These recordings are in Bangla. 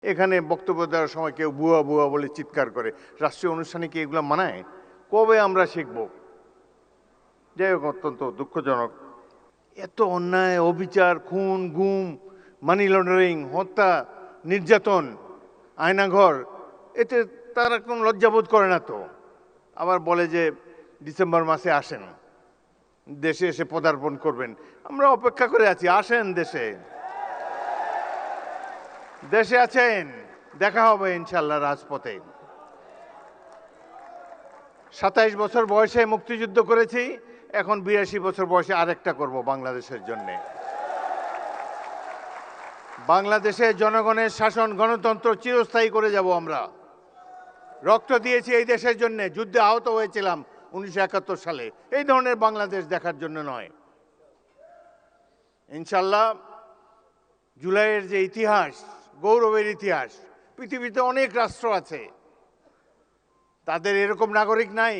এখানে বক্তব্য দেওয়ার সময় কেউ বুয়া বুয়া বলে চিৎকার করে। রাষ্ট্রীয় অনুষ্ঠানে কি এগুলো মানায়? কবে আমরা শিখব? যাই হোক, অত্যন্ত দুঃখজনক। এত অন্যায়, অবিচার, খুন, গুম, মানি লন্ডারিং, হত্যা, নির্যাতন, আয়নাঘর, এতে তারা কোনো লজ্জাবোধ করে না তো। আবার বলে যে ডিসেম্বর মাসে আসেন, দেশে এসে পদার্পণ করবেন। আমরা অপেক্ষা করে আছি, আসেন দেশে। দেশে আছেন, দেখা হবে ইনশাল্লাহ রাজপথে। 27 বছর বয়সে মুক্তিযুদ্ধ করেছি, এখন 82 বছর বয়সে আরেকটা করব বাংলাদেশের জন্য। বাংলাদেশে জনগণের শাসন, গণতন্ত্র চিরস্থায়ী করে যাব আমরা। রক্ত দিয়েছি এই দেশের জন্য, যুদ্ধে আহত হয়েছিলাম 1971 সালে। এই ধরনের বাংলাদেশ দেখার জন্য নয়। ইনশাল্লাহ জুলাইয়ের যে ইতিহাস, গৌরবের ইতিহাস, পৃথিবীতে অনেক রাষ্ট্র আছে, তাদের এরকম নাগরিক নাই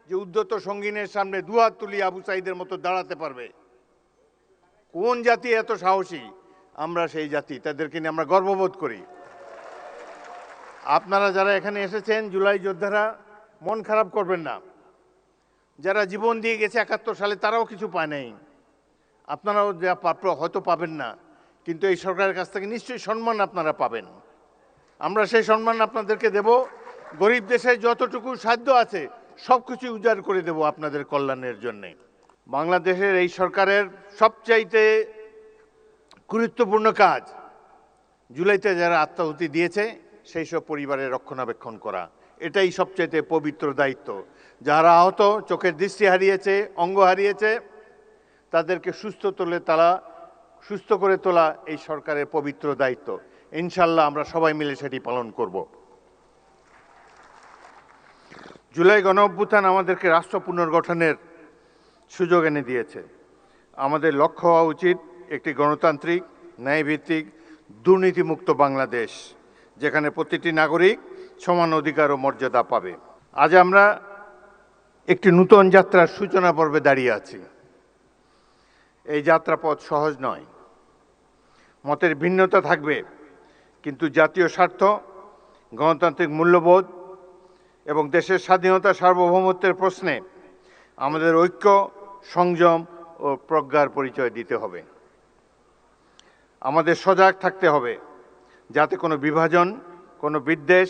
যে উদ্ধত সঙ্গিনের সামনে দুহাত তুলি আবু সাইদের মতো দাঁড়াতে পারবে। কোন জাতি এত সাহসী? আমরা সেই জাতি, তাদেরকে নিয়ে আমরা গর্ববোধ করি। আপনারা যারা এখানে এসেছেন, জুলাই যোদ্ধারা, মন খারাপ করবেন না। যারা জীবন দিয়ে গেছে 71 সালে, তারাও কিছু পায় নাই। আপনারাও যা প্রাপ্য হয়তো পাবেন না, কিন্তু এই সরকারের কাছ থেকে নিশ্চয়ই সম্মান আপনারা পাবেন। আমরা সেই সম্মান আপনাদেরকে দেব। গরিব দেশে যতটুকু সাধ্য আছে সব কিছু উজাড় করে দেব আপনাদের কল্যাণের জন্যে। বাংলাদেশের এই সরকারের সবচাইতে গুরুত্বপূর্ণ কাজ জুলাইতে যারা আত্মাহুতি দিয়েছে সেই সব পরিবারের রক্ষণাবেক্ষণ করা। এটাই সবচাইতে পবিত্র দায়িত্ব। যারা আহত, চোখের দৃষ্টি হারিয়েছে, অঙ্গ হারিয়েছে, তাদেরকে সুস্থ করে তোলা এই সরকারের পবিত্র দায়িত্ব। ইনশাল্লাহ আমরা সবাই মিলে সেটি পালন করব। জুলাই গণঅভ্যুত্থান আমাদেরকে রাষ্ট্র পুনর্গঠনের সুযোগ এনে দিয়েছে। আমাদের লক্ষ্য হওয়া উচিত একটি গণতান্ত্রিক, ন্যায়ভিত্তিক, দুর্নীতিমুক্ত বাংলাদেশ, যেখানে প্রতিটি নাগরিক সমান অধিকার ও মর্যাদা পাবে। আজ আমরা একটি নূতন যাত্রার সূচনা পর্বে দাঁড়িয়ে আছি। এই যাত্রাপথ সহজ নয়, মতের ভিন্নতা থাকবে, কিন্তু জাতীয় স্বার্থ, গণতান্ত্রিক মূল্যবোধ এবং দেশের স্বাধীনতা, সার্বভৌমত্বের প্রশ্নে আমাদের ঐক্য, সংযম ও প্রজ্ঞার পরিচয় দিতে হবে। আমাদের সজাগ থাকতে হবে যাতে কোনো বিভাজন, কোনো বিদ্বেষ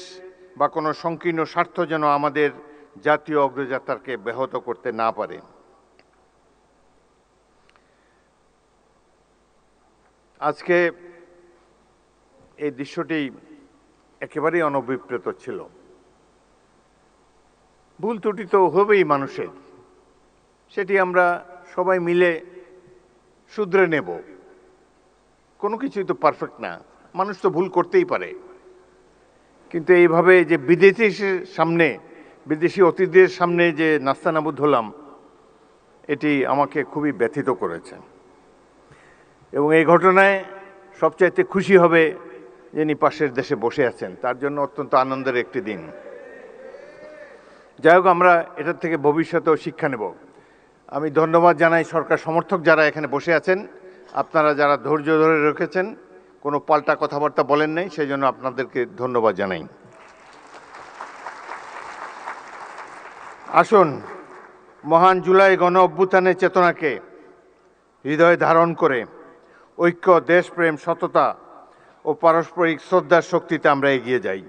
বা কোনো সংকীর্ণ স্বার্থ যেন আমাদের জাতীয় অগ্রযাত্রাকে ব্যাহত করতে না পারে। আজকে এই দৃশ্যটি একেবারেই অনভিপ্রেত ছিল। ভুল ত্রুটি তো হবেই মানুষের, সেটি আমরা সবাই মিলে শুধরে নেব। কোনো কিছুই তো পারফেক্ট না, মানুষ তো ভুল করতেই পারে। কিন্তু এইভাবে যে বিদেশি অতিথিদের সামনে যে নাস্তানাবুদ হলাম, এটি আমাকে খুবই ব্যথিত করেছে। এবং এই ঘটনায় সবচাইতে খুশি হবে যিনি পাশের দেশে বসে আছেন, তার জন্য অত্যন্ত আনন্দের একটি দিন। যাই হোক, আমরা এটার থেকে ভবিষ্যতেও শিক্ষা নেব। আমি ধন্যবাদ জানাই সরকার সমর্থক যারা এখানে বসে আছেন। আপনারা যারা ধৈর্য ধরে রেখেছেন, কোনো পাল্টা কথাবার্তা বলেন নাই, সেই জন্য আপনাদেরকে ধন্যবাদ জানাই। আসুন, মহান জুলাই গণ অভ্যুত্থানের চেতনাকে হৃদয়ে ধারণ করে ঐক্য, দেশপ্রেম, সততা ও পারস্পরিক শ্রদ্ধার শক্তিতে আমরা এগিয়ে যাই।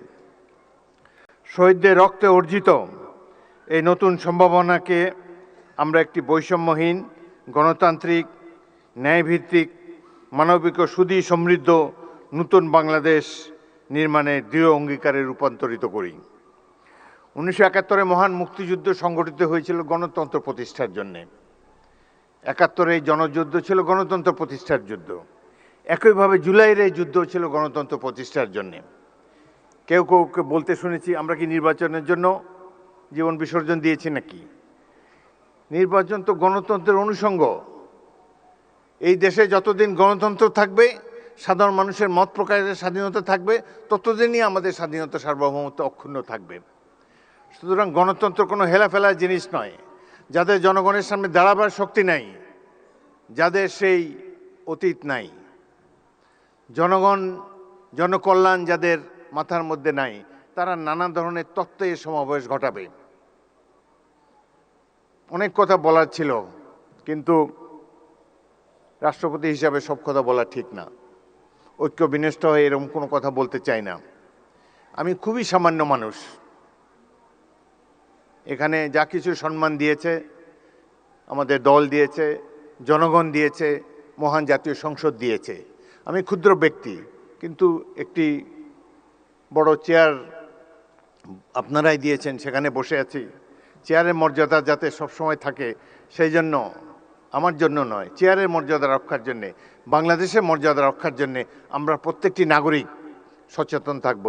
শহীদদের রক্তে অর্জিত এই নতুন সম্ভাবনাকে আমরা একটি বৈষম্যহীন, গণতান্ত্রিক, ন্যায়ভিত্তিক, মানবিক ও সুধী সমৃদ্ধ নতুন বাংলাদেশ নির্মাণে দৃঢ় অঙ্গীকারে রূপান্তরিত করি। 1971 মহান মুক্তিযুদ্ধ সংগঠিত হয়েছিল গণতন্ত্র প্রতিষ্ঠার জন্যে। 71 এই জনযুদ্ধ ছিল গণতন্ত্র প্রতিষ্ঠার যুদ্ধ। একইভাবে জুলাইয়ের এই যুদ্ধ ছিল গণতন্ত্র প্রতিষ্ঠার জন্যে। কেউ কেউকে বলতে শুনেছি, আমরা কি নির্বাচনের জন্য জীবন বিসর্জন দিয়েছি নাকি? নির্বাচন তো গণতন্ত্রের অনুষঙ্গ। এই দেশে যতদিন গণতন্ত্র থাকবে, সাধারণ মানুষের মত প্রকাশের স্বাধীনতা থাকবে, ততদিনই আমাদের স্বাধীনতা, সার্বভৌমত্ব অক্ষুণ্ণ থাকবে। সুতরাং গণতন্ত্র কোনো হেলাফেলার জিনিস নয়। যাদের জনগণের সামনে দাঁড়াবার শক্তি নাই, যাদের সেই অতীত নাই, জনগণ জনকল্যাণ যাদের মাথার মধ্যে নাই তারা নানা ধরনের তত্ত্বের সমাবেশ ঘটাবে। অনেক কথা বলার ছিল, কিন্তু রাষ্ট্রপতি হিসাবে সব কথা বলা ঠিক না। ঐক্য বিনষ্ট হয়ে এরকম কোনো কথা বলতে চাই না। আমি খুবই সামান্য মানুষ। এখানে যা কিছু সম্মান দিয়েছে আমাদের দল দিয়েছে, জনগণ দিয়েছে, মহান জাতীয় সংসদ দিয়েছে। আমি ক্ষুদ্র ব্যক্তি, কিন্তু একটি বড় চেয়ার আপনারাই দিয়েছেন, সেখানে বসে আছি। চেয়ারের মর্যাদা যাতে সবসময় থাকে, সেই জন্য, আমার জন্য নয়, চেয়ারের মর্যাদা রক্ষার জন্যে, বাংলাদেশের মর্যাদা রক্ষার জন্যে আমরা প্রত্যেকটি নাগরিক সচেতন থাকব।